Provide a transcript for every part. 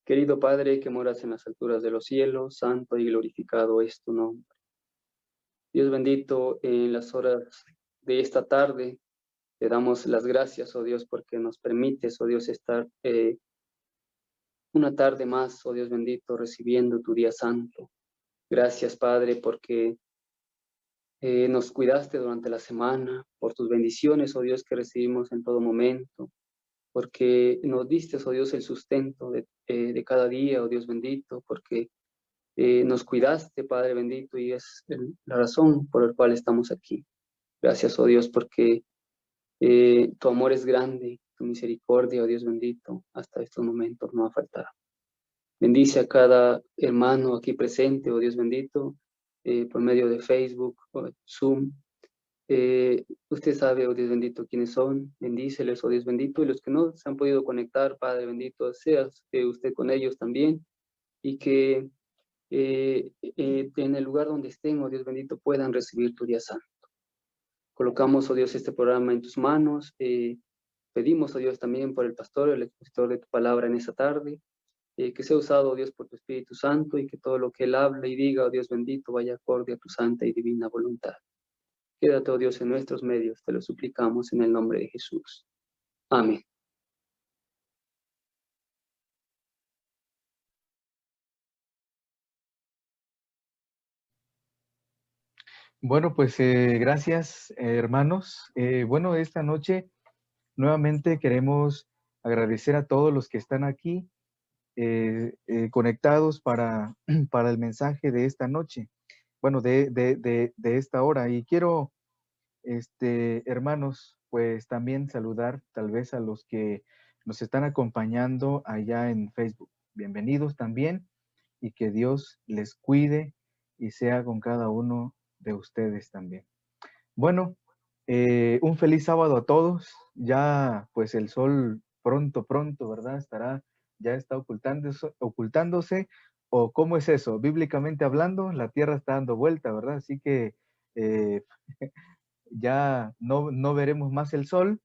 Querido Padre que moras en las alturas de los cielos, santo y glorificado es tu nombre. Dios bendito, en las horas de esta tarde te damos las gracias, oh Dios, porque nos permites, oh Dios, estar una tarde más, oh Dios bendito, recibiendo tu día santo. Gracias, Padre, porque nos cuidaste durante la semana, por tus bendiciones, oh Dios, que recibimos en todo momento, porque nos diste, oh Dios, el sustento de cada día, oh Dios bendito, porque nos cuidaste, Padre bendito, y es la razón por la cual estamos aquí. Gracias, oh Dios, porque tu amor es grande, tu misericordia, oh Dios bendito, hasta estos momentos no ha faltado. Bendice a cada hermano aquí presente, oh Dios bendito, por medio de Facebook o Zoom. Usted sabe, oh Dios bendito, quiénes son. Bendíceles, oh Dios bendito, y los que no se han podido conectar, Padre bendito, seas usted con ellos también, y que en el lugar donde estén, oh Dios bendito, puedan recibir tu día santo. Colocamos, oh Dios, este programa en tus manos. Pedimos, oh Dios, también por el pastor, el expositor de tu palabra en esta tarde, que sea usado, oh Dios, por tu Espíritu Santo y que todo lo que él hable y diga, oh Dios bendito, vaya acorde a tu santa y divina voluntad. Quédate, oh Dios, en nuestros medios, te lo suplicamos en el nombre de Jesús. Amén. Bueno, pues gracias, hermanos. Bueno, esta noche nuevamente queremos agradecer a todos los que están aquí conectados para el mensaje de esta noche, bueno, de esta hora. Y quiero, hermanos, pues también saludar tal vez a los que nos están acompañando allá en Facebook. Bienvenidos también y que Dios les cuide y sea con cada uno de ustedes también. Bueno, un feliz sábado a todos. Ya pues el sol pronto, ¿verdad? Ya está ocultándose. ¿O cómo es eso? Bíblicamente hablando, la tierra está dando vuelta, ¿verdad? Así que eh, ya no veremos más el sol,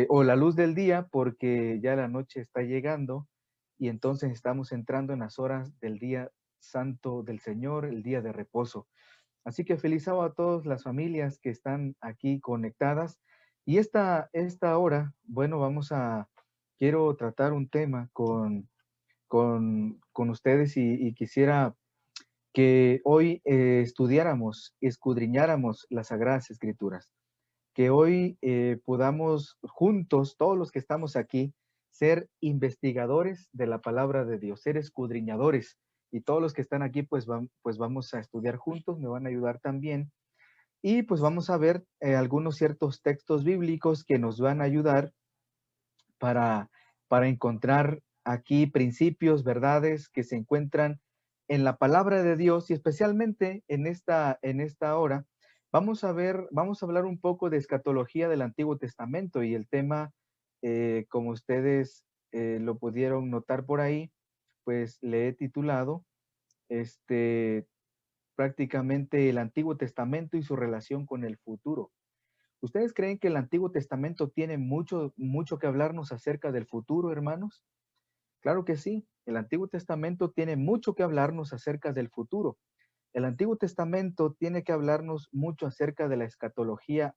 o la luz del día, porque ya la noche está llegando y entonces estamos entrando en las horas del día santo del Señor, el día de reposo. Así que feliz sábado a todas las familias que están aquí conectadas. Y esta hora, bueno, quiero tratar un tema con ustedes y quisiera que hoy estudiáramos, escudriñáramos las Sagradas Escrituras, que hoy podamos juntos, todos los que estamos aquí, ser investigadores de la palabra de Dios, ser escudriñadores. Y todos los que están aquí, pues vamos a estudiar juntos, me van a ayudar también. Y pues vamos a ver algunos ciertos textos bíblicos que nos van a ayudar para, para encontrar aquí principios, verdades que se encuentran en la palabra de Dios y especialmente en esta hora. Vamos a hablar un poco de escatología del Antiguo Testamento y el tema, como ustedes lo pudieron notar por ahí, pues le he titulado prácticamente el Antiguo Testamento y su relación con el futuro. ¿Ustedes creen que el Antiguo Testamento tiene mucho que hablarnos acerca del futuro, hermanos? Claro que sí. El Antiguo Testamento tiene mucho que hablarnos acerca del futuro. El Antiguo Testamento tiene que hablarnos mucho acerca de la escatología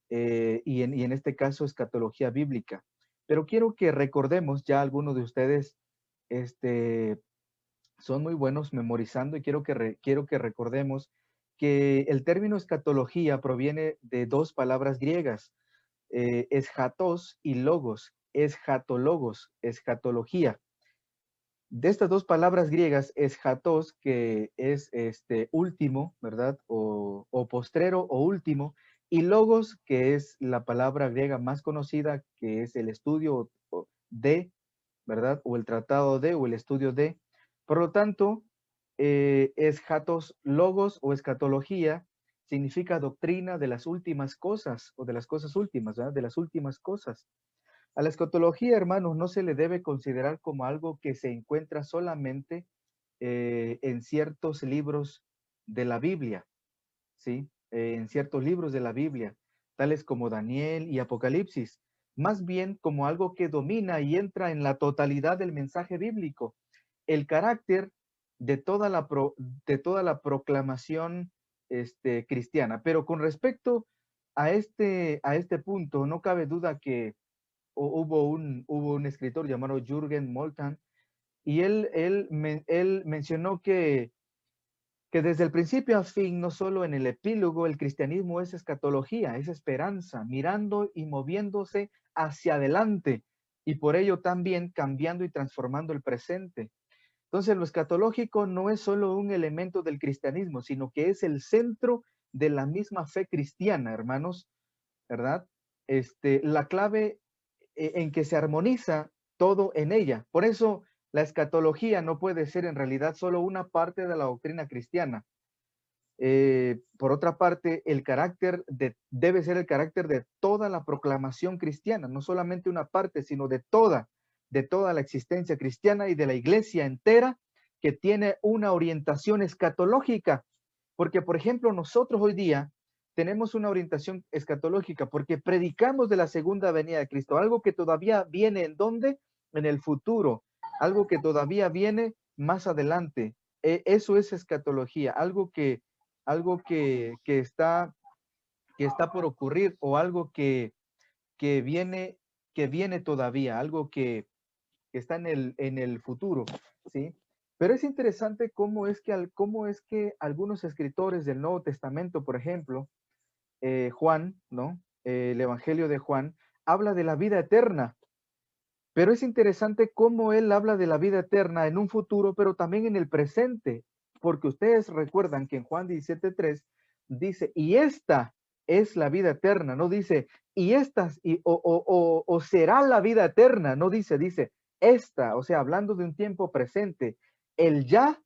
y en este caso escatología bíblica. Pero quiero que recordemos, ya algunos de ustedes son muy buenos memorizando y quiero que recordemos que el término escatología proviene de dos palabras griegas, eschatos y logos, eschatologos, escatología. De estas dos palabras griegas, eschatos, que es último, ¿verdad? O postrero o último, y logos, que es la palabra griega más conocida, que es el estudio de, ¿verdad? O el tratado de, o el estudio de. Por lo tanto, eschatos logos o escatología significa doctrina de las últimas cosas, o de las cosas últimas, ¿verdad? De las últimas cosas. A la escatología, hermanos, no se le debe considerar como algo que se encuentra solamente en ciertos libros de la Biblia, ¿sí? En ciertos libros de la Biblia, tales como Daniel y Apocalipsis, más bien como algo que domina y entra en la totalidad del mensaje bíblico. El carácter de de toda la proclamación cristiana. Pero con respecto a este punto, no cabe duda que hubo un escritor llamado Jürgen Moltmann, y él mencionó que desde el principio a fin, no solo en el epílogo, el cristianismo es escatología, es esperanza, mirando y moviéndose hacia adelante, y por ello también cambiando y transformando el presente. Entonces, lo escatológico no es solo un elemento del cristianismo, sino que es el centro de la misma fe cristiana, hermanos, ¿verdad? La clave en que se armoniza todo en ella. Por eso, la escatología no puede ser en realidad solo una parte de la doctrina cristiana. Por otra parte, debe ser el carácter de toda la proclamación cristiana, no solamente una parte, sino de toda la existencia cristiana y de la iglesia entera, que tiene una orientación escatológica. Porque, por ejemplo, nosotros hoy día tenemos una orientación escatológica porque predicamos de la segunda venida de Cristo, algo que todavía viene ¿en dónde? En el futuro, algo que todavía viene más adelante. Eso es escatología, algo que está por ocurrir, o algo que viene, que viene todavía, algo que está en el futuro, ¿sí? Pero es interesante cómo es que algunos escritores del Nuevo Testamento, por ejemplo, Juan, ¿no? El Evangelio de Juan, habla de la vida eterna. Pero es interesante cómo él habla de la vida eterna en un futuro, pero también en el presente, porque ustedes recuerdan que en Juan 17:3 dice, y esta es la vida eterna, no dice, y estas, o será la vida eterna, no dice, esta, o sea, hablando de un tiempo presente, el ya,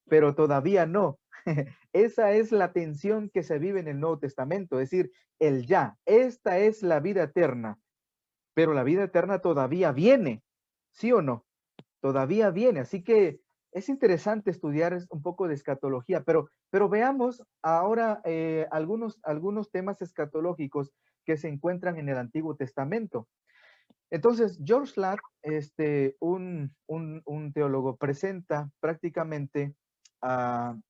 pero todavía no. Esa es la tensión que se vive en el Nuevo Testamento, es decir, el ya, esta es la vida eterna, pero la vida eterna todavía viene, ¿sí o no? Todavía viene, así que es interesante estudiar un poco de escatología, pero veamos ahora algunos temas escatológicos que se encuentran en el Antiguo Testamento. Entonces, George Ladd, un teólogo, presenta prácticamente, uh,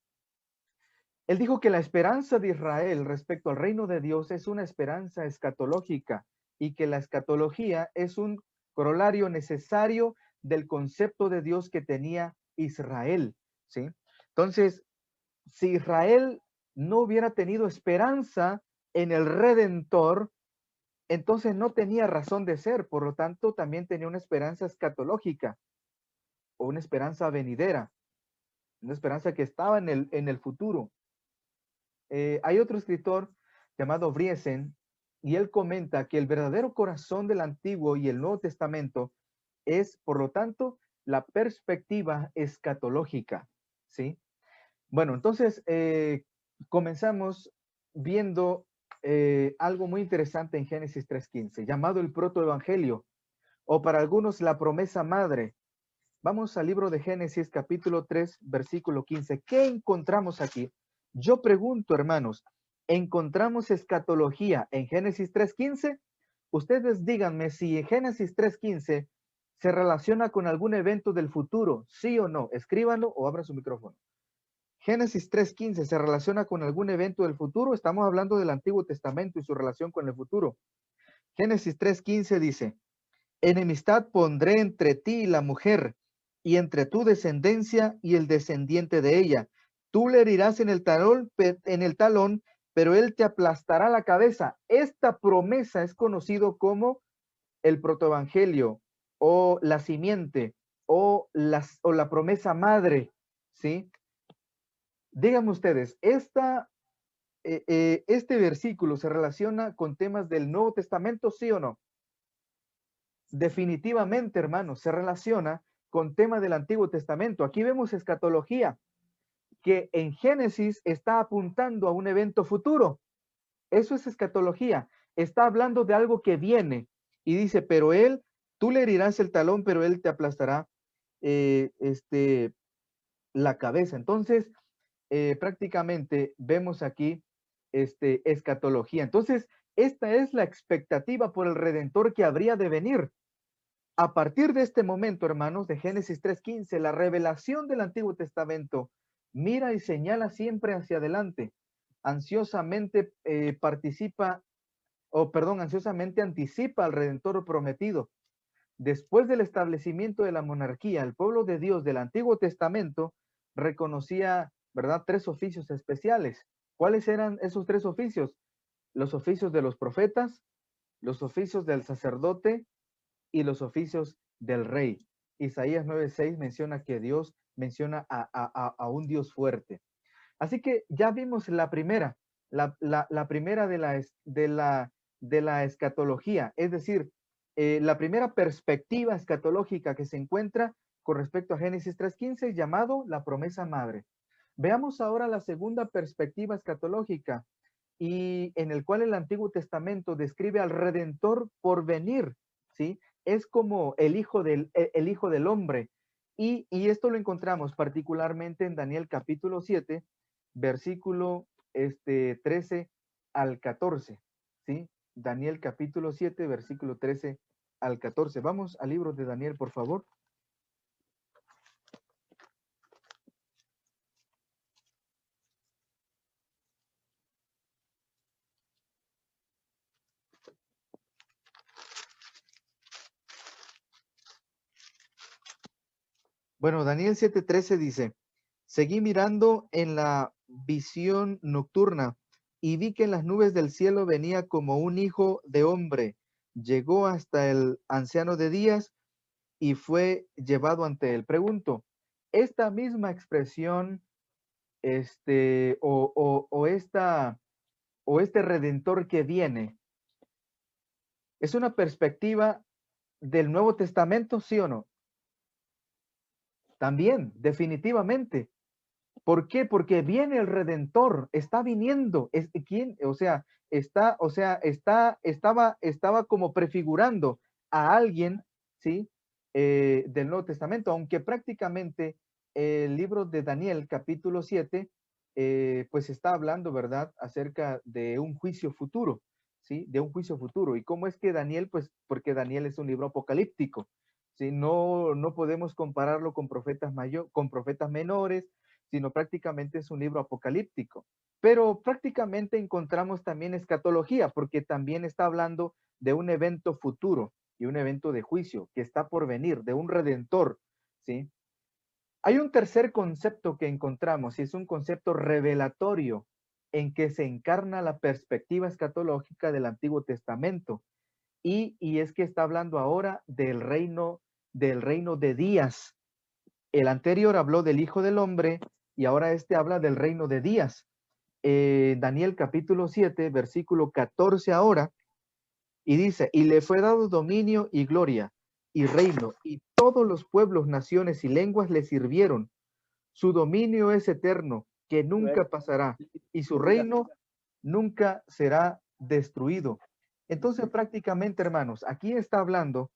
él dijo que la esperanza de Israel respecto al reino de Dios es una esperanza escatológica, y que la escatología es un corolario necesario del concepto de Dios que tenía Israel, ¿sí? Entonces, si Israel no hubiera tenido esperanza en el Redentor, entonces no tenía razón de ser, por lo tanto también tenía una esperanza escatológica, o una esperanza venidera, una esperanza que estaba en el futuro. Hay otro escritor llamado Briesen, y él comenta que el verdadero corazón del Antiguo y el Nuevo Testamento es, por lo tanto, la perspectiva escatológica, ¿sí? Bueno, entonces comenzamos viendo algo muy interesante en Génesis 3:15, llamado el protoevangelio, o para algunos la promesa madre. Vamos al libro de Génesis, capítulo 3, versículo 15. ¿Qué encontramos aquí? Yo pregunto, hermanos, ¿encontramos escatología en Génesis 3:15? Ustedes díganme si en Génesis 3:15 se relaciona con algún evento del futuro, sí o no. Escríbanlo o abran su micrófono. Génesis 3:15 se relaciona con algún evento del futuro. Estamos hablando del Antiguo Testamento y su relación con el futuro. Génesis 3:15 dice, enemistad pondré entre ti y la mujer, y entre tu descendencia y el descendiente de ella. Tú le herirás en el talón, pero él te aplastará la cabeza. Esta promesa es conocido como el protoevangelio, o la simiente, o la promesa madre, ¿sí? Díganme ustedes, este versículo se relaciona con temas del Nuevo Testamento, ¿sí o no? Definitivamente, hermanos, se relaciona con temas del Antiguo Testamento. Aquí vemos escatología, que en Génesis está apuntando a un evento futuro. Eso es escatología. Está hablando de algo que viene. Y dice, pero tú le herirás el talón, pero él te aplastará la cabeza. Entonces, prácticamente vemos aquí escatología. Entonces, esta es la expectativa por el Redentor que habría de venir. A partir de este momento, hermanos, de Génesis 3:15, la revelación del Antiguo Testamento mira y señala siempre hacia adelante. Ansiosamente ansiosamente anticipa al Redentor prometido. Después del establecimiento de la monarquía, el pueblo de Dios del Antiguo Testamento reconocía, ¿verdad?, 3 oficios especiales. ¿Cuáles eran esos 3 oficios? Los oficios de los profetas, los oficios del sacerdote y los oficios del rey. Isaías 9:6 menciona que Dios menciona a un Dios fuerte. Así que ya vimos la primera, la primera de la escatología, es decir, la primera perspectiva escatológica que se encuentra con respecto a Génesis 3:15, llamado la promesa madre. Veamos ahora la segunda perspectiva escatológica, y en el cual el Antiguo Testamento describe al Redentor por venir, ¿sí? Es como el hijo del hombre. Y esto lo encontramos particularmente en Daniel capítulo 7, versículo 13 al 14, ¿sí? Daniel capítulo 7, versículo 13 al 14. Vamos al libro de Daniel, por favor. Bueno, Daniel 7:13 dice: seguí mirando en la visión nocturna y vi que en las nubes del cielo venía como un hijo de hombre. Llegó hasta el anciano de días y fue llevado ante él. Pregunto, esta misma expresión, o este redentor que viene, ¿es una perspectiva del Nuevo Testamento, sí o no? También, definitivamente. ¿Por qué? Porque viene el Redentor, está viniendo. ¿Quién? O sea, estaba como prefigurando a alguien, ¿sí? Del Nuevo Testamento, aunque prácticamente el libro de Daniel, capítulo 7, pues está hablando, ¿verdad?, acerca de un juicio futuro, ¿sí? De un juicio futuro. ¿Y cómo es que Daniel? Pues porque Daniel es un libro apocalíptico, ¿sí? No podemos compararlo con con profetas menores, sino prácticamente es un libro apocalíptico. Pero prácticamente encontramos también escatología, porque también está hablando de un evento futuro y un evento de juicio que está por venir, de un redentor, ¿sí? Hay un tercer concepto que encontramos, y es un concepto revelatorio en que se encarna la perspectiva escatológica del Antiguo Testamento. Y es que está hablando ahora del reino de días. El anterior habló del Hijo del Hombre y ahora este habla del reino de días. Daniel capítulo 7, versículo 14 ahora, y dice, y le fue dado dominio y gloria y reino, y todos los pueblos, naciones y lenguas le sirvieron. Su dominio es eterno, que nunca pasará, y su reino nunca será destruido. Entonces, prácticamente, hermanos, aquí está hablando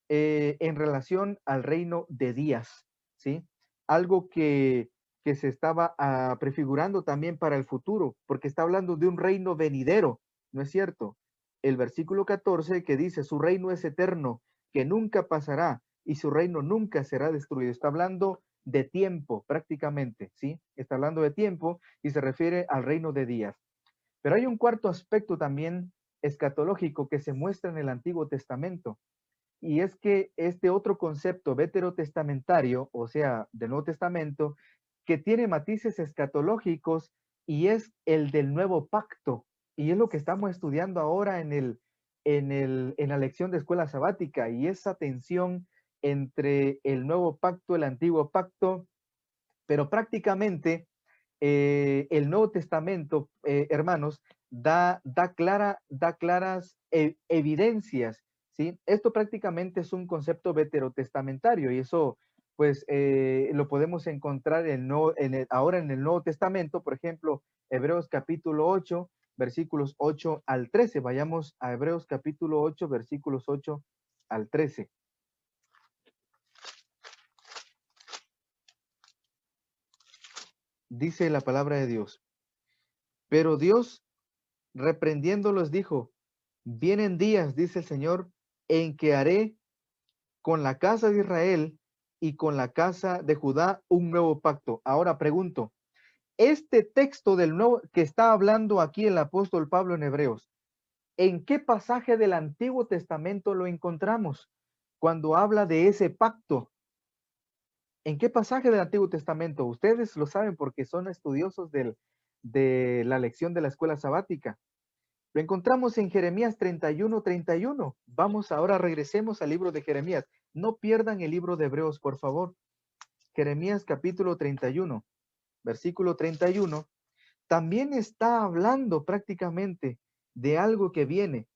en relación al reino de días, ¿sí? Algo que se estaba prefigurando también para el futuro, porque está hablando de un reino venidero, ¿no es cierto? El versículo 14 que dice, su reino es eterno, que nunca pasará, y su reino nunca será destruido. Está hablando de tiempo, prácticamente, ¿sí? Está hablando de tiempo y se refiere al reino de días. Pero hay un cuarto aspecto también escatológico que se muestra en el Antiguo Testamento, y es que este otro concepto veterotestamentario, o sea, del Nuevo Testamento, que tiene matices escatológicos y es el del nuevo pacto. Y es lo que estamos estudiando ahora en la lección de escuela sabática, y esa tensión entre el nuevo pacto, el antiguo pacto, pero prácticamente el Nuevo Testamento, hermanos, da claras evidencias, ¿sí? Esto prácticamente es un concepto veterotestamentario, y eso, pues, lo podemos encontrar ahora en el Nuevo Testamento, por ejemplo, Hebreos capítulo 8, versículos 8 al 13. Vayamos a Hebreos capítulo 8, versículos 8 al 13. Dice la palabra de Dios, pero Dios reprendiéndolos dijo, Vienen días, dice el Señor, en que haré con la casa de Israel y con la casa de Judá un nuevo pacto. Ahora pregunto, este texto del nuevo que está hablando aquí el apóstol Pablo en Hebreos, ¿en qué pasaje del Antiguo Testamento lo encontramos cuando habla de ese pacto? ¿En qué pasaje del Antiguo Testamento? Ustedes lo saben porque son estudiosos de la lección de la escuela sabática. Lo encontramos en Jeremías 31:31. Vamos ahora, regresemos al libro de Jeremías. No pierdan el libro de Hebreos, por favor. Jeremías capítulo 31, versículo 31. También está hablando prácticamente de algo que viene.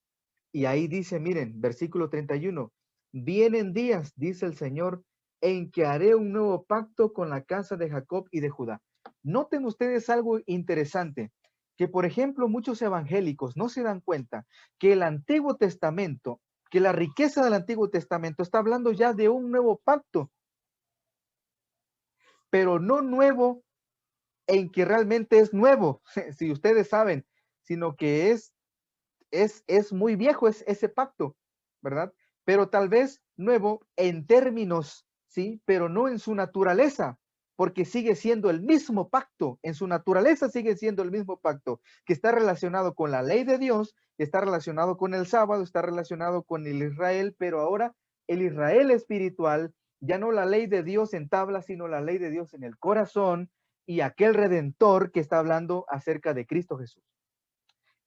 Y ahí dice, miren, versículo 31, vienen días, dice el Señor, en que haré un nuevo pacto con la casa de Jacob y de Judá. Noten ustedes algo interesante, que por ejemplo muchos evangélicos no se dan cuenta que el Antiguo Testamento, que la riqueza del Antiguo Testamento está hablando ya de un nuevo pacto, pero no nuevo en que realmente es nuevo, si ustedes saben, sino que es muy viejo ese pacto, ¿verdad? Pero tal vez nuevo en términos, ¿sí? Pero no en su naturaleza, porque sigue siendo el mismo pacto, en su naturaleza sigue siendo el mismo pacto, que está relacionado con la ley de Dios, está relacionado con el sábado, está relacionado con el Israel, pero ahora el Israel espiritual, ya no la ley de Dios en tabla, sino la ley de Dios en el corazón, y aquel redentor que está hablando acerca de Cristo Jesús.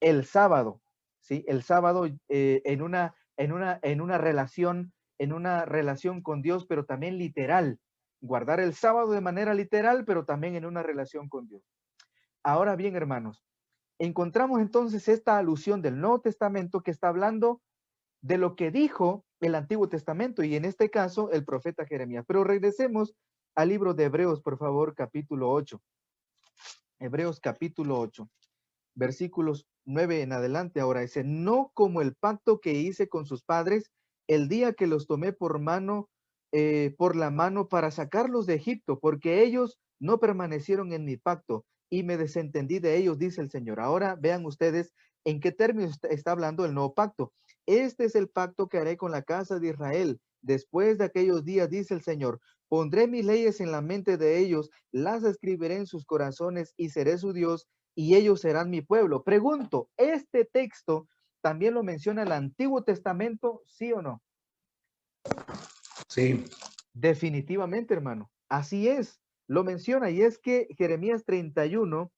El sábado, ¿sí? El sábado en una relación con Dios, pero también literal. Guardar el sábado de manera literal, pero también en una relación con Dios. Ahora bien, hermanos, encontramos entonces esta alusión del Nuevo Testamento que está hablando de lo que dijo el Antiguo Testamento y en este caso el profeta Jeremías. Pero regresemos al libro de Hebreos, por favor, capítulo 8. Hebreos capítulo 8. Versículos 9 en adelante. Ahora dice, no como el pacto que hice con sus padres el día que los tomé por la mano para sacarlos de Egipto, porque ellos no permanecieron en mi pacto y me desentendí de ellos, dice el Señor. Ahora vean ustedes en qué términos está hablando el nuevo pacto. Este es el pacto que haré con la casa de Israel. Después de aquellos días, dice el Señor, pondré mis leyes en la mente de ellos, las escribiré en sus corazones y seré su Dios y ellos serán mi pueblo. Pregunto, ¿este texto también lo menciona el Antiguo Testamento, sí o no? Sí. Definitivamente, hermano. Así es, lo menciona. Y es que Jeremías 31,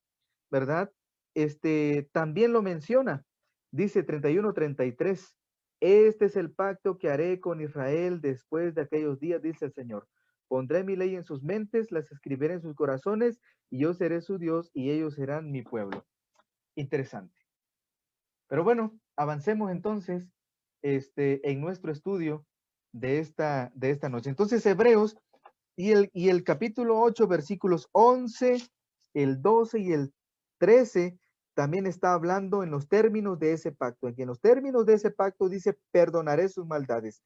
¿verdad? También lo menciona. Dice 31:33. Este es el pacto que haré con Israel después de aquellos días, dice el Señor. Pondré mi ley en sus mentes, las escribiré en sus corazones, y yo seré su Dios, y ellos serán mi pueblo. Interesante. Pero bueno, avancemos entonces en nuestro estudio de esta noche. Entonces, Hebreos y el capítulo 8, versículos 11, el 12 y el 13 también está hablando en los términos de ese pacto. En los términos de ese pacto dice, perdonaré sus maldades.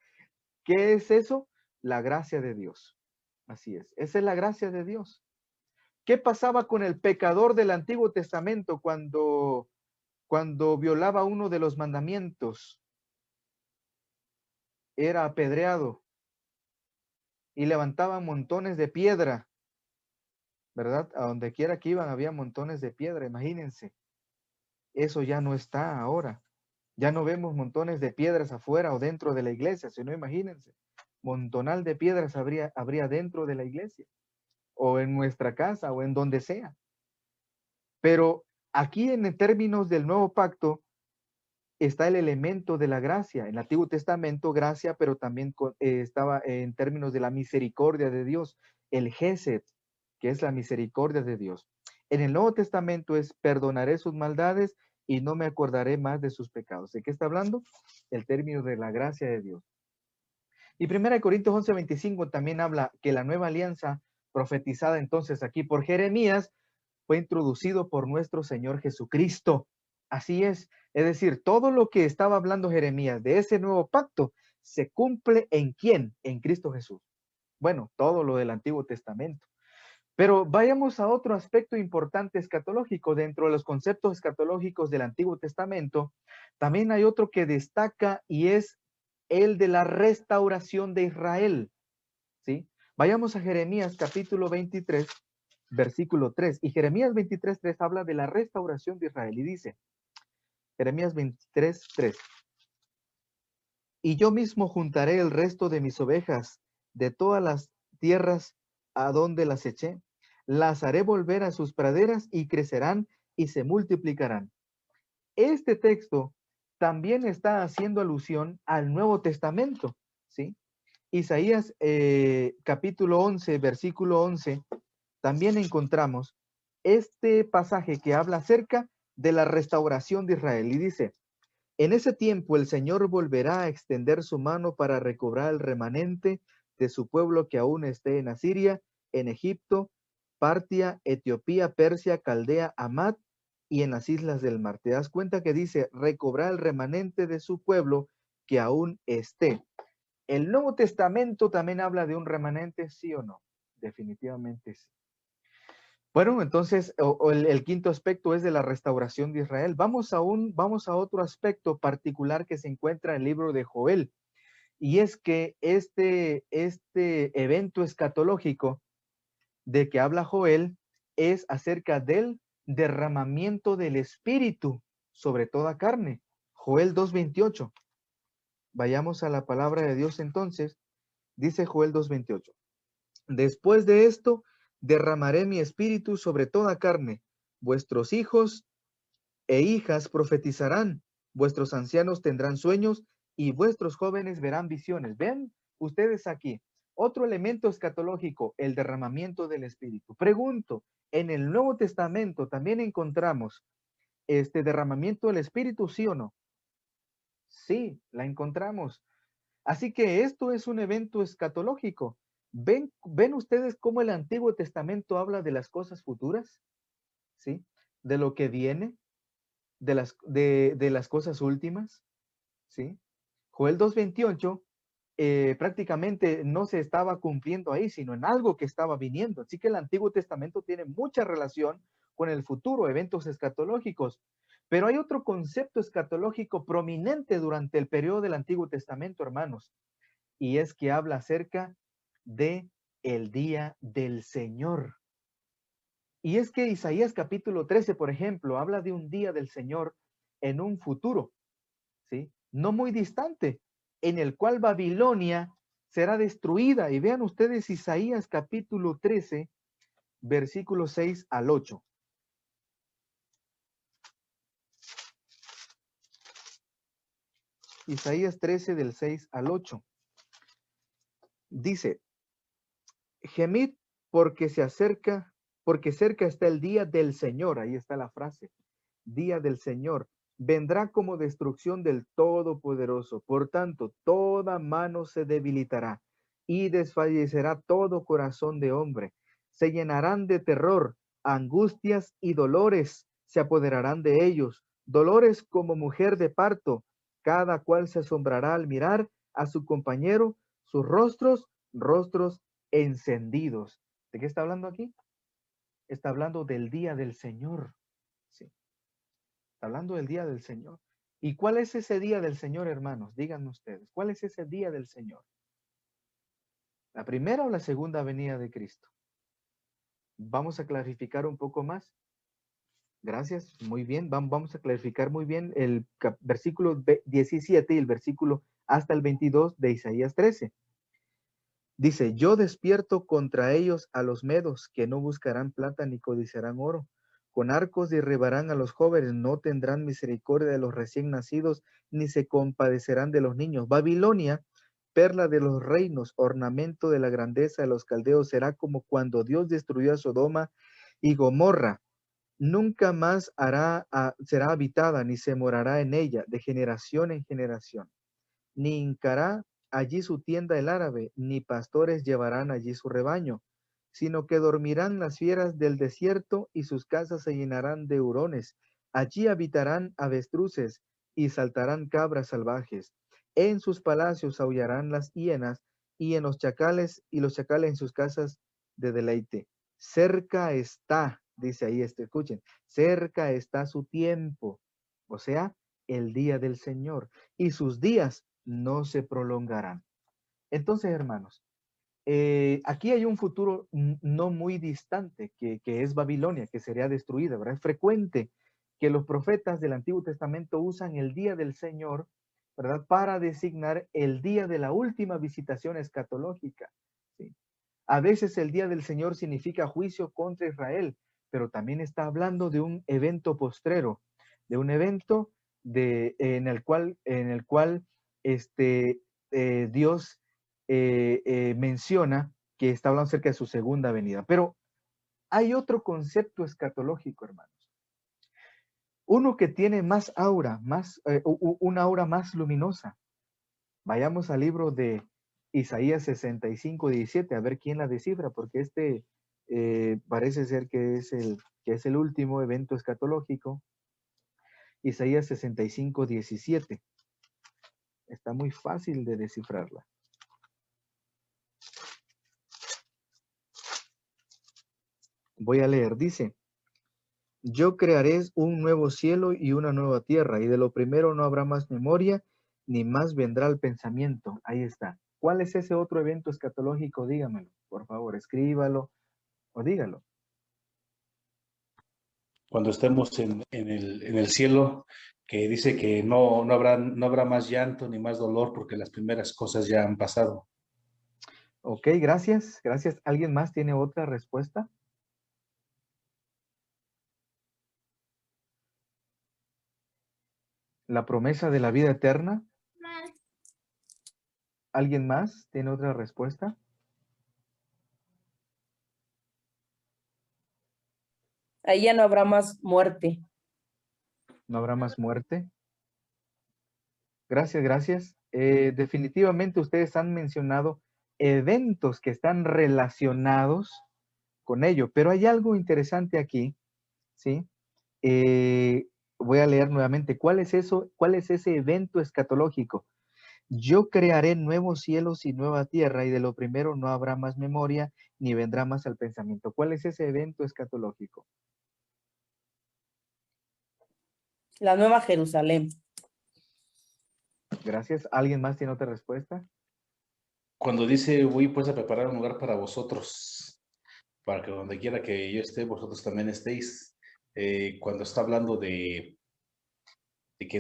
¿Qué es eso? La gracia de Dios. Así es, esa es la gracia de Dios. ¿Qué pasaba con el pecador del Antiguo Testamento cuando violaba uno de los mandamientos? Era apedreado y levantaban montones de piedra, ¿verdad? A donde quiera que iban había montones de piedra, imagínense. Eso ya no está ahora. Ya no vemos montones de piedras afuera o dentro de la iglesia, sino imagínense, montonal de piedras habría dentro de la iglesia, o en nuestra casa, o en donde sea. Pero aquí en términos del nuevo pacto, está el elemento de la gracia. En el Antiguo Testamento, gracia, pero también estaba en términos de la misericordia de Dios, el Gesed, que es la misericordia de Dios. En el Nuevo Testamento es perdonaré sus maldades y no me acordaré más de sus pecados. ¿De qué está hablando? El término de la gracia de Dios. Y 1 Corintios 11:25 también habla que la nueva alianza profetizada entonces aquí por Jeremías fue introducido por nuestro Señor Jesucristo. Así es decir, todo lo que estaba hablando Jeremías de ese nuevo pacto se cumple ¿en quién? En Cristo Jesús. Bueno, todo lo del Antiguo Testamento. Pero vayamos a otro aspecto importante escatológico. Dentro de los conceptos escatológicos del Antiguo Testamento, también hay otro que destaca y es el de la restauración de Israel. ¿Sí? Vayamos a Jeremías capítulo 23, versículo 3. Y Jeremías 23, 3 habla de la restauración de Israel y dice, Jeremías 23, 3. Y yo mismo juntaré el resto de mis ovejas de todas las tierras a donde las eché, las haré volver a sus praderas y crecerán y se multiplicarán. Este texto también está haciendo alusión al Nuevo Testamento, ¿sí? Isaías capítulo 11, versículo 11, también encontramos este pasaje que habla acerca de la restauración de Israel y dice, en ese tiempo el Señor volverá a extender su mano para recobrar el remanente de su pueblo que aún esté en Asiria, en Egipto, Partia, Etiopía, Persia, Caldea, Amat y en las islas del mar. ¿Te das cuenta que dice recobrar el remanente de su pueblo que aún esté? ¿El Nuevo Testamento también habla de un remanente, sí o no? Definitivamente sí. Bueno, entonces, el quinto aspecto es de la restauración de Israel. Vamos a otro aspecto particular que se encuentra en el libro de Joel, y es que este evento escatológico de que habla Joel es acerca del derramamiento del Espíritu sobre toda carne. Joel 2:28. Vayamos a la palabra de Dios entonces. Dice Joel 2:28. Después de esto, derramaré mi espíritu sobre toda carne. Vuestros hijos e hijas profetizarán, vuestros ancianos tendrán sueños y vuestros jóvenes verán visiones. Ven ustedes aquí. Otro elemento escatológico, el derramamiento del espíritu. Pregunto, ¿en el Nuevo Testamento también encontramos este derramamiento del espíritu, sí o no? Sí, la encontramos. Así que esto es un evento escatológico. ¿Ven ustedes cómo el Antiguo Testamento habla de las cosas futuras? ¿Sí? De lo que viene, de las cosas últimas. ¿Sí? Joel 2:28 prácticamente no se estaba cumpliendo ahí, sino en algo que estaba viniendo. Así que el Antiguo Testamento tiene mucha relación con el futuro, eventos escatológicos. Pero hay otro concepto escatológico prominente durante el periodo del Antiguo Testamento, hermanos, y es que habla acerca de el día del Señor. Y es que Isaías capítulo 13, por ejemplo, habla de un día del Señor en un futuro, ¿sí? No muy distante, en el cual Babilonia será destruida. Y vean ustedes Isaías capítulo 13, versículos 6 al 8. Isaías 13 del 6 al 8. Dice, gemid porque se acerca, porque cerca está el día del Señor. Ahí está la frase, día del Señor. Vendrá como destrucción del Todopoderoso. Por tanto, toda mano se debilitará y desfallecerá todo corazón de hombre. Se llenarán de terror, angustias y dolores se apoderarán de ellos. Dolores como mujer de parto. Cada cual se asombrará al mirar a su compañero, sus rostros encendidos. ¿De qué está hablando aquí? Está hablando del día del Señor. Sí. Está hablando del día del Señor. ¿Y cuál es ese día del Señor, hermanos? Díganme ustedes. ¿Cuál es ese día del Señor? ¿La primera o la segunda venida de Cristo? Vamos a clarificar un poco más. Gracias, muy bien. Vamos a clarificar muy bien el versículo 17 y el versículo hasta el 22 de Isaías 13. Dice, yo despierto contra ellos a los medos, que no buscarán plata ni codiciarán oro. Con arcos derribarán a los jóvenes, no tendrán misericordia de los recién nacidos, ni se compadecerán de los niños. Babilonia, perla de los reinos, ornamento de la grandeza de los caldeos, será como cuando Dios destruyó a Sodoma y Gomorra. Nunca más será habitada, ni se morará en ella, de generación en generación. Ni hincará allí su tienda el árabe, ni pastores llevarán allí su rebaño, sino que dormirán las fieras del desierto y sus casas se llenarán de hurones. Allí habitarán avestruces y saltarán cabras salvajes. En sus palacios aullarán las hienas y en los chacales en sus casas de deleite. cerca está, dice ahí, escuchen, cerca está su tiempo, o sea, el día del Señor, y sus días no se prolongarán. Entonces, hermanos, aquí hay un futuro no muy distante, que es Babilonia, que sería destruida, ¿verdad? Es frecuente que los profetas del Antiguo Testamento usan el día del Señor, ¿verdad? Para designar el día de la última visitación escatológica, ¿sí? A veces el día del Señor significa juicio contra Israel, pero también está hablando de un evento postrero, de un evento en el cual Dios menciona que está hablando acerca de su segunda venida. Pero hay otro concepto escatológico, hermanos. Uno que tiene más aura, una aura más luminosa. Vayamos al libro de Isaías 65:17, a ver quién la descifra, porque parece ser que es el último evento escatológico. Isaías 65:17. Está muy fácil de descifrarla. Voy a leer, dice: yo crearé un nuevo cielo y una nueva tierra, y de lo primero no habrá más memoria, ni más vendrá el pensamiento. Ahí está. ¿Cuál es ese otro evento escatológico? Dígamelo, por favor, escríbalo o dígalo. Cuando estemos en el cielo, que dice que no habrá más llanto ni más dolor porque las primeras cosas ya han pasado. Ok, gracias, gracias. ¿Alguien más tiene otra respuesta? La promesa de la vida eterna. ¿Alguien más tiene otra respuesta? Ahí ya no habrá más muerte. ¿No habrá más muerte? Gracias, gracias. Definitivamente ustedes han mencionado eventos que están relacionados con ello, pero hay algo interesante aquí, ¿sí? Voy a leer nuevamente. ¿Cuál es eso? ¿Cuál es ese evento escatológico? Yo crearé nuevos cielos y nueva tierra, y de lo primero no habrá más memoria, ni vendrá más al pensamiento. ¿Cuál es ese evento escatológico? La nueva Jerusalén. Gracias. ¿Alguien más tiene otra respuesta? Cuando dice, voy pues a preparar un lugar para vosotros, para que donde quiera que yo esté, vosotros también estéis. Cuando está hablando de que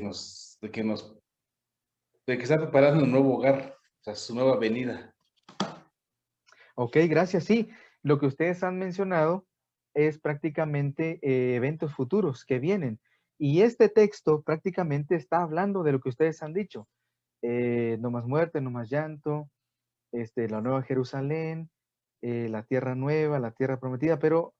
está preparando un nuevo hogar, o sea, su nueva venida. Ok, gracias. Sí, lo que ustedes han mencionado es prácticamente eventos futuros que vienen. Y este texto prácticamente está hablando de lo que ustedes han dicho. No más muerte, no más llanto, la nueva Jerusalén, la tierra nueva, la tierra prometida, pero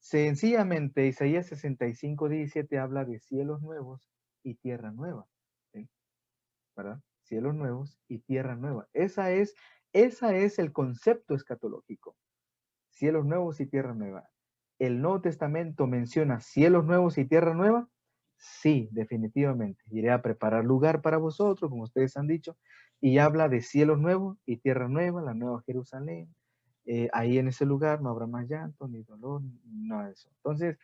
sencillamente Isaías 65:17 habla de cielos nuevos y tierra nueva, ¿sí? ¿Verdad? Cielos nuevos y tierra nueva. Esa es el concepto escatológico. Cielos nuevos y tierra nueva. ¿El Nuevo Testamento menciona cielos nuevos y tierra nueva? Sí, definitivamente. Iré a preparar lugar para vosotros, como ustedes han dicho, y habla de cielos nuevos y tierra nueva, la nueva Jerusalén. Ahí en ese lugar no habrá más llanto, ni dolor, ni nada de eso. Entonces,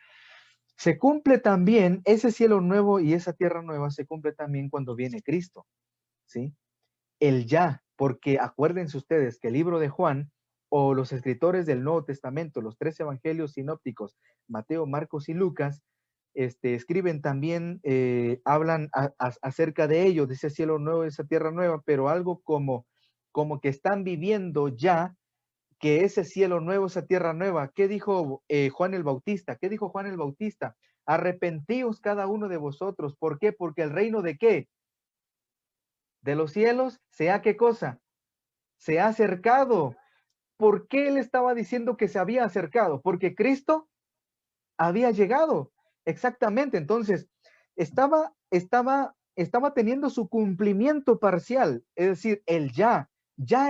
se cumple también ese cielo nuevo y esa tierra nueva, se cumple también cuando viene Cristo, ¿sí? El ya, porque acuérdense ustedes que el libro de Juan o los escritores del Nuevo Testamento, los 3 evangelios sinópticos, Mateo, Marcos y Lucas, escriben también, hablan acerca de ello, de ese cielo nuevo, de esa tierra nueva, pero algo como que están viviendo ya que ese cielo nuevo, esa tierra nueva. ¿Qué dijo Juan el Bautista? ¿Qué dijo Juan el Bautista? Arrepentíos cada uno de vosotros. ¿Por qué? Porque el reino de ¿qué? De los cielos, ¿sea qué cosa? Se ha acercado. ¿Por qué él estaba diciendo que se había acercado? Porque Cristo había llegado. Exactamente. Entonces, estaba teniendo su cumplimiento parcial, es decir, el ya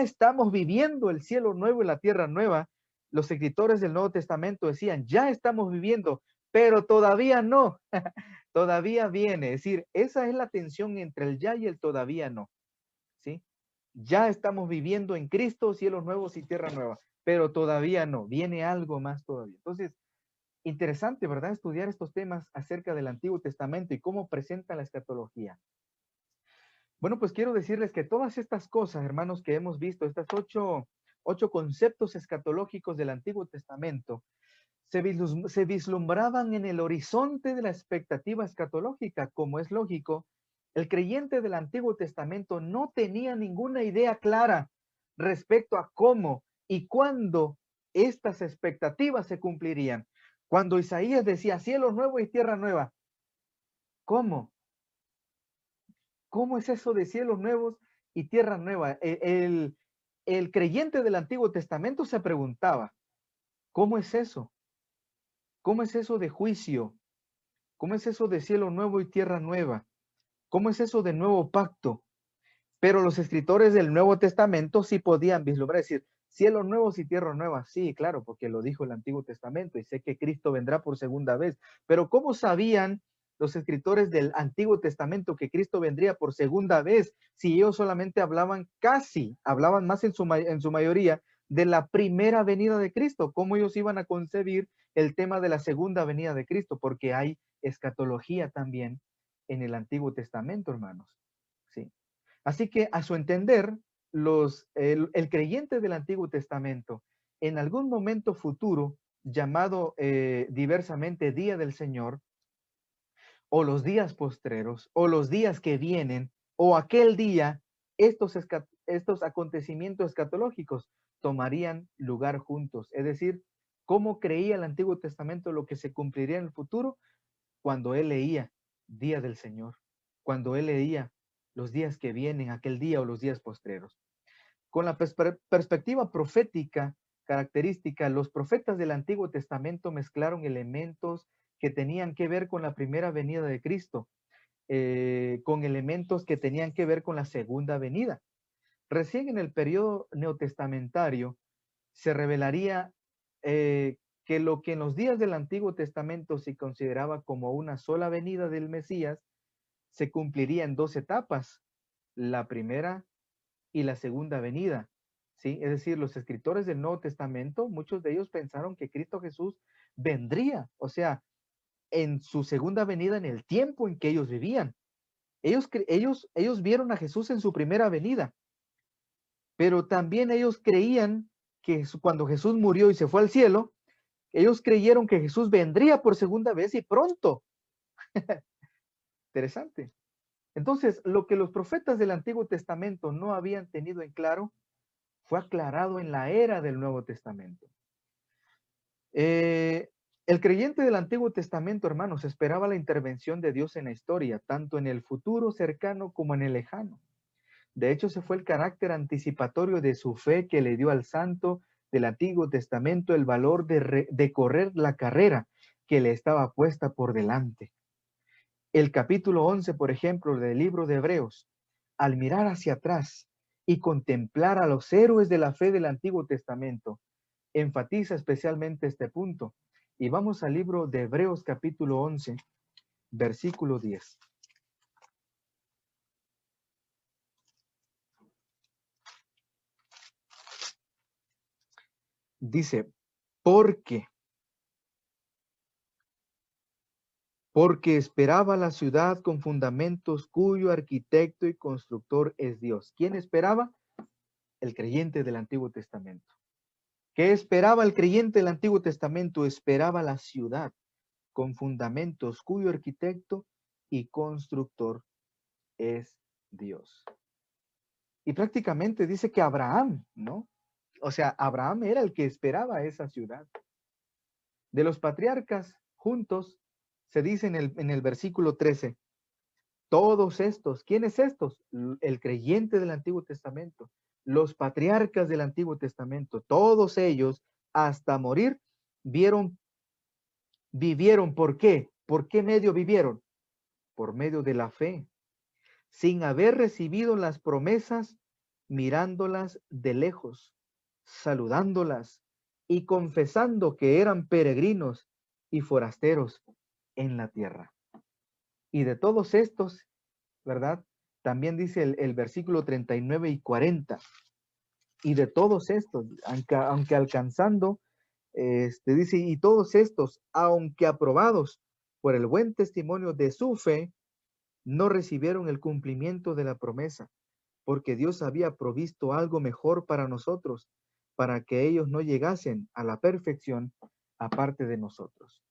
estamos viviendo el cielo nuevo y la tierra nueva. Los escritores del Nuevo Testamento decían, ya estamos viviendo, pero todavía no, todavía viene. Es decir, esa es la tensión entre el ya y el todavía no, ¿sí? Ya estamos viviendo en Cristo cielos nuevos y tierra nueva, pero todavía no, viene algo más todavía. Entonces, interesante, ¿verdad? Estudiar estos temas acerca del Antiguo Testamento y cómo presenta la escatología. Bueno, pues quiero decirles que todas estas cosas, hermanos, que hemos visto, estas ocho conceptos escatológicos del Antiguo Testamento, se vislumbraban en el horizonte de la expectativa escatológica. Como es lógico, el creyente del Antiguo Testamento no tenía ninguna idea clara respecto a cómo y cuándo estas expectativas se cumplirían. Cuando Isaías decía cielo nuevo y tierra nueva, ¿cómo? ¿Cómo es eso de cielos nuevos y tierra nueva? El creyente del Antiguo Testamento se preguntaba, ¿cómo es eso? ¿Cómo es eso de juicio? ¿Cómo es eso de cielo nuevo y tierra nueva? ¿Cómo es eso de nuevo pacto? Pero los escritores del Nuevo Testamento sí podían vislumbrar, decir, cielos nuevos y tierra nueva. Sí, claro, porque lo dijo el Antiguo Testamento y sé que Cristo vendrá por segunda vez. Pero ¿cómo sabían los escritores del Antiguo Testamento que Cristo vendría por segunda vez si ellos solamente hablaban hablaban más en su mayoría de la primera venida de Cristo? ¿Cómo ellos iban a concebir el tema de la segunda venida de Cristo? Porque hay escatología también en el Antiguo Testamento, hermanos. Sí. Así que a su entender, el creyente del Antiguo Testamento, en algún momento futuro, llamado diversamente Día del Señor, o los días postreros, o los días que vienen, o aquel día, estos acontecimientos escatológicos tomarían lugar juntos. Es decir, ¿cómo creía el Antiguo Testamento lo que se cumpliría en el futuro? Cuando él leía Día del Señor, cuando él leía los días que vienen, aquel día o los días postreros. Con la perspectiva profética característica, los profetas del Antiguo Testamento mezclaron elementos que tenían que ver con la primera venida de Cristo, con elementos que tenían que ver con la segunda venida. Recién en el periodo neotestamentario se revelaría que lo que en los días del Antiguo Testamento se consideraba como una sola venida del Mesías, se cumpliría en dos etapas, la primera y la segunda venida. ¿Sí? Es decir, los escritores del Nuevo Testamento, muchos de ellos pensaron que Cristo Jesús vendría, o sea, en su segunda venida en el tiempo en que ellos vivían. Ellos vieron a Jesús en su primera venida, pero también ellos creían que cuando Jesús murió y se fue al cielo, ellos creyeron que Jesús vendría por segunda vez y pronto. Interesante. Entonces, lo que los profetas del Antiguo Testamento no habían tenido en claro fue aclarado en la era del Nuevo Testamento. El creyente del Antiguo Testamento, hermanos, esperaba la intervención de Dios en la historia, tanto en el futuro cercano como en el lejano. De hecho, ese fue el carácter anticipatorio de su fe que le dio al santo del Antiguo Testamento el valor de correr la carrera que le estaba puesta por delante. El capítulo 11, por ejemplo, del libro de Hebreos, al mirar hacia atrás y contemplar a los héroes de la fe del Antiguo Testamento, enfatiza especialmente este punto. Y vamos al libro de Hebreos capítulo 11, versículo 10. Dice, porque esperaba la ciudad con fundamentos cuyo arquitecto y constructor es Dios. ¿Quién esperaba? El creyente del Antiguo Testamento. ¿Qué esperaba el creyente del Antiguo Testamento? Esperaba la ciudad con fundamentos cuyo arquitecto y constructor es Dios. Y prácticamente dice que Abraham, ¿no? O sea, Abraham era el que esperaba esa ciudad. De los patriarcas juntos, se dice en el versículo 13, todos estos, ¿quiénes estos? El creyente del Antiguo Testamento, los patriarcas del Antiguo Testamento, todos ellos, hasta morir, vivieron, ¿por qué? ¿Por qué medio vivieron? Por medio de la fe, sin haber recibido las promesas, mirándolas de lejos, saludándolas y confesando que eran peregrinos y forasteros en la tierra. Y de todos estos, ¿verdad? También dice el versículo 39 y 40. y de todos estos, aunque alcanzando, dice, y todos estos, aunque aprobados por el buen testimonio de su fe, no recibieron el cumplimiento de la promesa, porque Dios había provisto algo mejor para nosotros, para que ellos no llegasen a la perfección aparte de nosotros.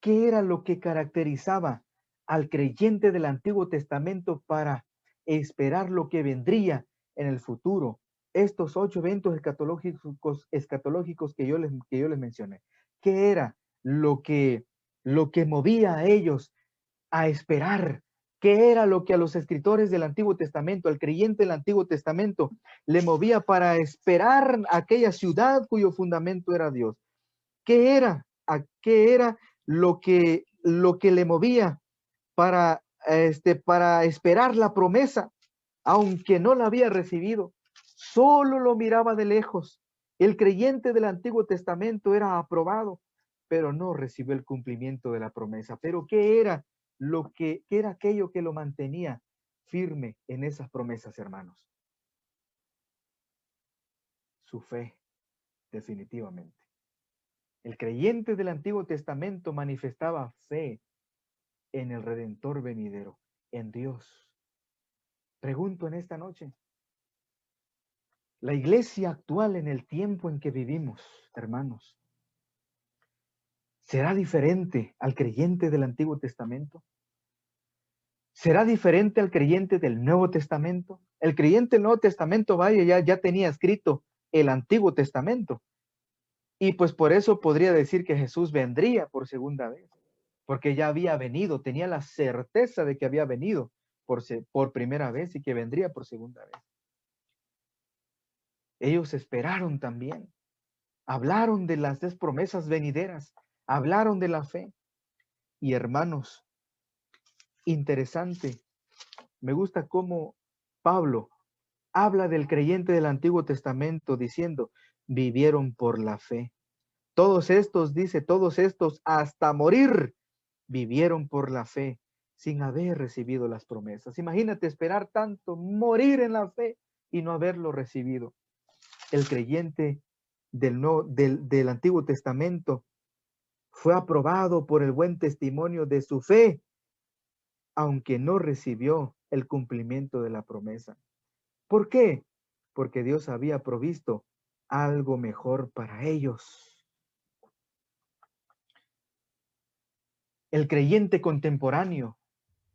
¿Qué era lo que caracterizaba al creyente del Antiguo Testamento para esperar lo que vendría en el futuro? Estos 8 eventos escatológicos que yo les mencioné. ¿Qué era lo que movía a ellos a esperar? ¿Qué era lo que a los escritores del Antiguo Testamento, al creyente del Antiguo Testamento, le movía para esperar aquella ciudad cuyo fundamento era Dios? ¿Qué era? ¿Qué era lo que le movía para esperar la promesa, aunque no la había recibido? Solo lo miraba de lejos. El creyente del Antiguo Testamento era aprobado, pero no recibió el cumplimiento de la promesa. ¿Pero qué era qué era aquello que lo mantenía firme en esas promesas, hermanos? Su fe, definitivamente. El creyente del Antiguo Testamento manifestaba fe en el Redentor venidero, en Dios. Pregunto en esta noche, la iglesia actual en el tiempo en que vivimos, hermanos, ¿será diferente al creyente del Antiguo Testamento? ¿Será diferente al creyente del Nuevo Testamento? El creyente del Nuevo Testamento, vaya, ya tenía escrito el Antiguo Testamento. Y pues por eso podría decir que Jesús vendría por segunda vez, porque ya había venido, tenía la certeza de que había venido por primera vez y que vendría por segunda vez. Ellos esperaron también, hablaron de las promesas venideras, hablaron de la fe. Y hermanos, interesante, me gusta cómo Pablo habla del creyente del Antiguo Testamento diciendo, vivieron por la fe. Todos estos, dice, todos estos hasta morir vivieron por la fe sin haber recibido las promesas. Imagínate esperar tanto, morir en la fe y no haberlo recibido. El creyente del Antiguo Testamento fue aprobado por el buen testimonio de su fe, aunque no recibió el cumplimiento de la promesa. ¿Por qué? Porque Dios había provisto algo mejor para ellos. El creyente contemporáneo,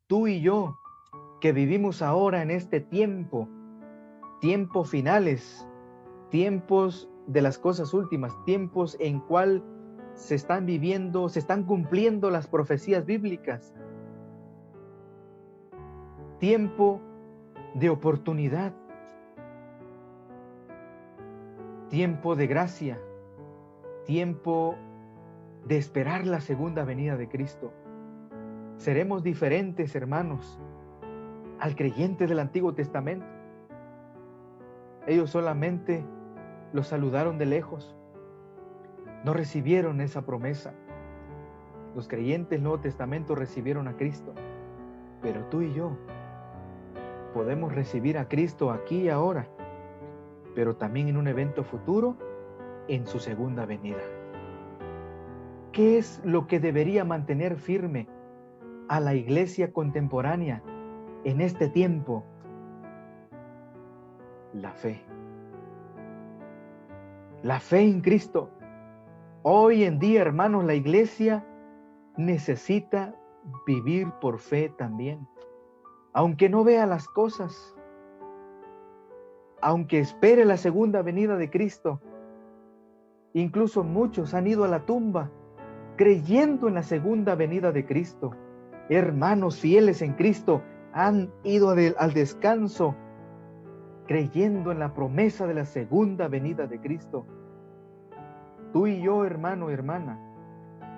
tú y yo, que vivimos ahora en este tiempo finales, tiempos de las cosas últimas, tiempos en cual se están cumpliendo las profecías bíblicas. Tiempo de oportunidad, tiempo de gracia, tiempo de esperar la segunda venida de Cristo. Seremos diferentes, hermanos, al creyente del Antiguo Testamento. Ellos solamente los saludaron de lejos, no recibieron esa promesa. Los creyentes del Nuevo Testamento recibieron a Cristo, pero tú y yo podemos recibir a Cristo aquí y ahora, pero también en un evento futuro, en su segunda venida. ¿Qué es lo que debería mantener firme a la iglesia contemporánea en este tiempo? La fe. La fe en Cristo. Hoy en día, hermanos, la iglesia necesita vivir por fe también. Aunque no vea las cosas, aunque espere la segunda venida de Cristo, incluso muchos han ido a la tumba creyendo en la segunda venida de Cristo. Hermanos fieles en Cristo han ido al descanso creyendo en la promesa de la segunda venida de Cristo. Tú y yo, hermano y hermana,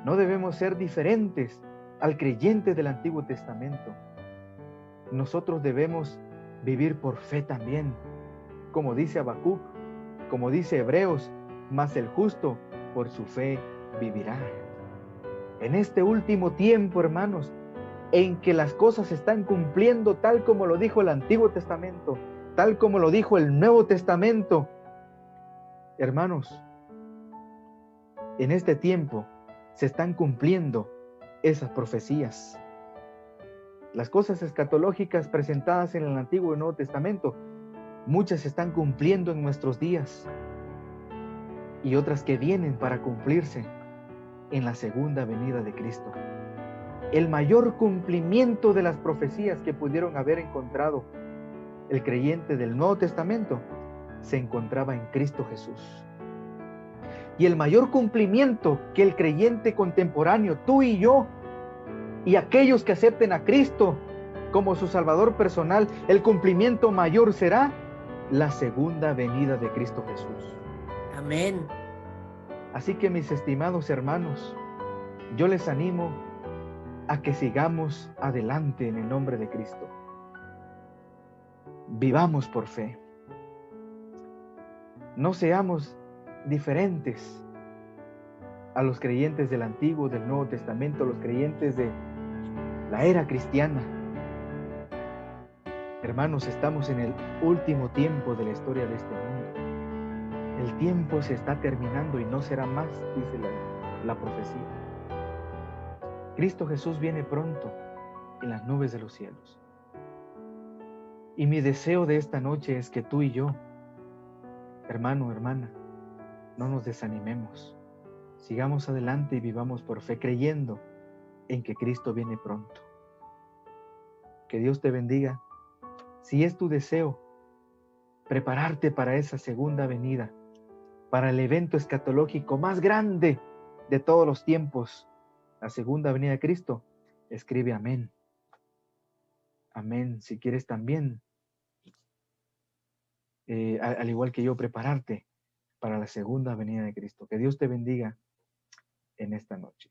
no debemos ser diferentes al creyente del Antiguo Testamento. Nosotros debemos vivir por fe también, como dice Habacuc, como dice Hebreos, mas el justo por su fe vivirá. En este último tiempo, hermanos, en que las cosas se están cumpliendo tal como lo dijo el Antiguo Testamento, tal como lo dijo el Nuevo Testamento. Hermanos, en este tiempo se están cumpliendo esas profecías. Las cosas escatológicas presentadas en el Antiguo y Nuevo Testamento, muchas se están cumpliendo en nuestros días y otras que vienen para cumplirse en la segunda venida de Cristo. El mayor cumplimiento de las profecías que pudieron haber encontrado el creyente del Nuevo Testamento se encontraba en Cristo Jesús. Y el mayor cumplimiento que el creyente contemporáneo, tú y yo, y aquellos que acepten a Cristo como su Salvador personal, el cumplimiento mayor será la segunda venida de Cristo Jesús. Amén. Así que, mis estimados hermanos, yo les animo a que sigamos adelante en el nombre de Cristo. Vivamos por fe. No seamos diferentes a los creyentes del Antiguo, del Nuevo Testamento, los creyentes de la era cristiana. Hermanos, estamos en el último tiempo de la historia de este mundo. El tiempo se está terminando y no será más, dice la profecía. Cristo Jesús viene pronto en las nubes de los cielos. Y mi deseo de esta noche es que tú y yo, hermano, hermana, no nos desanimemos. Sigamos adelante y vivamos por fe, creyendo en que Cristo viene pronto. Que Dios te bendiga. Si es tu deseo prepararte para esa segunda venida, para el evento escatológico más grande de todos los tiempos, la segunda venida de Cristo, escribe amén. Amén. Si quieres también, al igual que yo, prepararte para la segunda venida de Cristo. Que Dios te bendiga en esta noche.